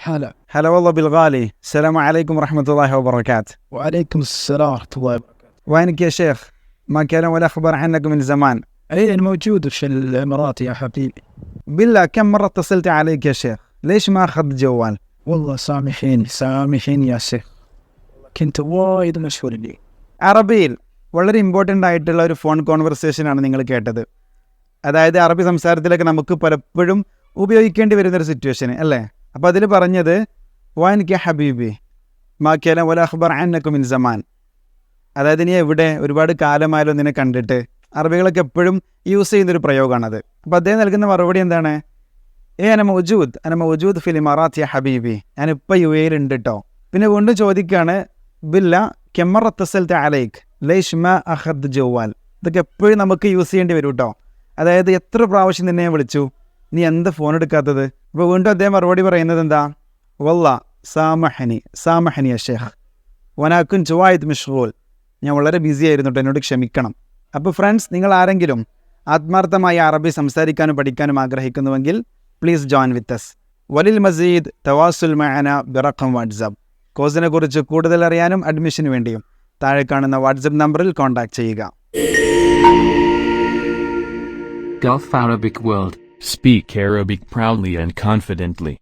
هلا والله بالغالي. السلام عليكم ورحمة الله وبركاته. وعليكم السلام ورحمة الله وبركاته. وينك يا شيخ؟ ما كلام ولا خبر عنك من زمان. أنا موجود في الإمارات يا حبيبي. بالله كم مرة اتصلت عليك يا شيخ؟ ليش ما أخذت جوال؟ والله سامحيني يا شيخ، كنت وايد مشغول لي. അറബിയിൽ വളരെ ഇമ്പോർട്ടൻ്റ് ആയിട്ടുള്ള ഒരു ഫോൺ കോൺവെർസേഷനാണ് നിങ്ങൾ കേട്ടത്. അതായത് അറബി സംസാരത്തിലൊക്കെ നമുക്ക് പലപ്പോഴും ഉപയോഗിക്കേണ്ടി വരുന്നൊരു സിറ്റുവേഷന് അല്ലേ? അപ്പോൾ അതിൽ പറഞ്ഞത് വൈൻക ഹബീബി മാ കേല വല അഖ്ബർ അന്നക മിൻ സമാൻ. അതായത് നീ എവിടെ, ഒരുപാട് കാലമായാലോ നിന്നെ കണ്ടിട്ട്. അറബികളൊക്കെ എപ്പോഴും യൂസ് ചെയ്യുന്നൊരു പ്രയോഗമാണത്. അപ്പോൾ അദ്ദേഹം നൽകുന്ന മറുപടി എന്താണ്? അന മൗജൂദ് ഫിൽ ഇമാറാത്ത് യാ ഹബീബി. ഞാനിപ്പോൾ യു എയിൽ ഉണ്ട് കേട്ടോ. പിന്നെ വീണ്ടും ചോദിക്കുകയാണ്, ബില്ല കെമ്മർ തസൽത അലൈക്ക് ലൈഷ് മാ അഖദ് ജവാൽ. ഇതൊക്കെ എപ്പോഴും നമുക്ക് യൂസ് ചെയ്യേണ്ടി വരും കേട്ടോ. അതായത് എത്ര പ്രാവശ്യം നിന്നെ വിളിച്ചു, നീ എന്താ ഫോൺ എടുക്കാത്തത്? അപ്പോൾ വീണ്ടും അദ്ദേഹം മറുപടി പറയുന്നത് എന്താ? വല്ല സാമഹനി അഷേഖ് വനാക്കുൻ ചുവായത് മിഷ്ഗൂൽ. ഞാൻ വളരെ ബിസി ആയിരുന്നു കേട്ടോ, എന്നോട് ക്ഷമിക്കണം. അപ്പോൾ ഫ്രണ്ട്സ്, നിങ്ങൾ ആരെങ്കിലും ആത്മാർത്ഥമായി അറബി സംസാരിക്കാനും പഠിക്കാനും ആഗ്രഹിക്കുന്നുവെങ്കിൽ പ്ലീസ് ജോയിൻ വിത്ത് അസ്. വലിൽ മസീദ് തവാസുൽ മഅന ബിറഖം വാട്സാപ്പ്. കോഴ്സിനെ കുറിച്ച് കൂടുതൽ അറിയാനും അഡ്മിഷന് വേണ്ടിയും താഴെ കാണുന്ന വാട്സപ്പ് നമ്പറിൽ കോൺടാക്ട് ചെയ്യുക. Gulf Arabic World. Speak Arabic proudly and confidently.